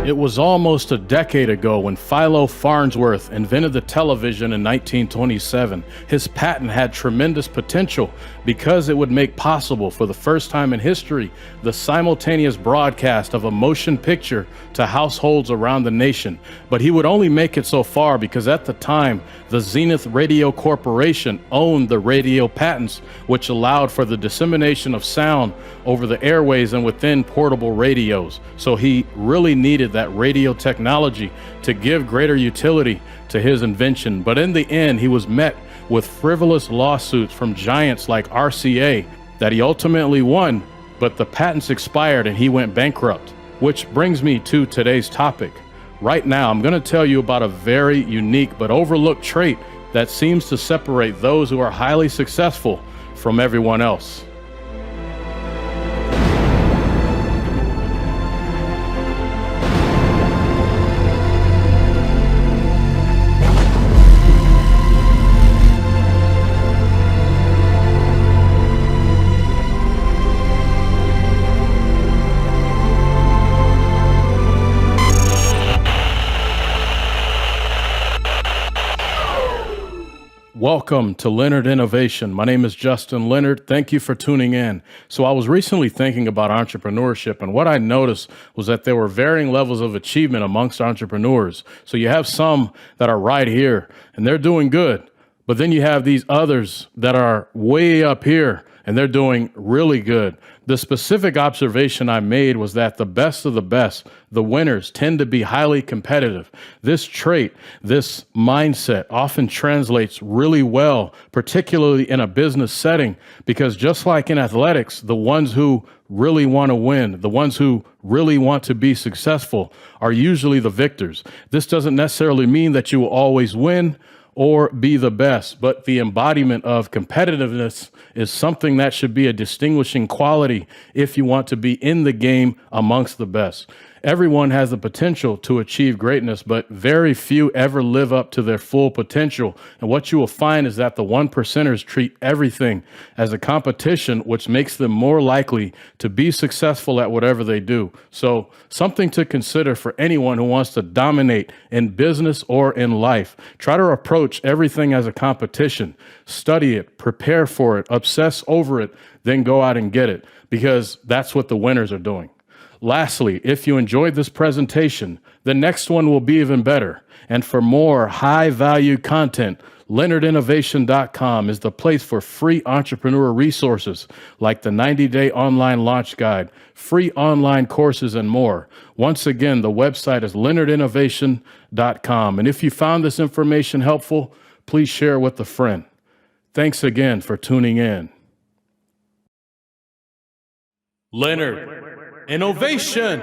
It was almost a decade ago when Philo Farnsworth invented the television in 1927. His patent had tremendous potential because it would make possible, for the first time in history, the simultaneous broadcast of a motion picture to households around the nation. But he would only make it so far because at the time, the Zenith Radio Corporation owned the radio patents, which allowed for the dissemination of sound over the airways and within portable radios. So he really needed that radio technology to give greater utility to his invention. But in the end, he was met with frivolous lawsuits from giants like RCA that he ultimately won, but the patents expired and he went bankrupt. Which brings me to today's topic. Right now, I'm going to tell you about a very unique but overlooked trait that seems to separate those who are highly successful from everyone else. Welcome to Leonard Innovation. My name is Justin Leonard. Thank you for tuning in. So I was recently thinking about entrepreneurship, and what I noticed was that there were varying levels of achievement amongst entrepreneurs. So you have some that are right here and they're doing good, but then you have these others that are way up here and they're doing really good. The specific observation I made was that the best of the best, the winners, tend to be highly competitive. This trait, this mindset often translates really well, particularly in a business setting, because just like in athletics, the ones who really want to win, the ones who really want to be successful are usually the victors. This doesn't necessarily mean that you will always win or be the best, but the embodiment of competitiveness is something that should be a distinguishing quality if you want to be in the game amongst the best. Everyone has the potential to achieve greatness, but very few ever live up to their full potential. And what you will find is that the 1%ers treat everything as a competition, which makes them more likely to be successful at whatever they do. So something to consider for anyone who wants to dominate in business or in life. Try to approach everything as a competition. Study it, prepare for it, obsess over it, then go out and get it, because that's what the winners are doing. Lastly, if you enjoyed this presentation, the next one will be even better. And for more high-value content, LeonardInnovation.com is the place for free entrepreneur resources like the 90-day online launch guide, free online courses, and more. Once again, the website is LeonardInnovation.com. And if you found this information helpful, please share with a friend. Thanks again for tuning in. Leonard Innovation.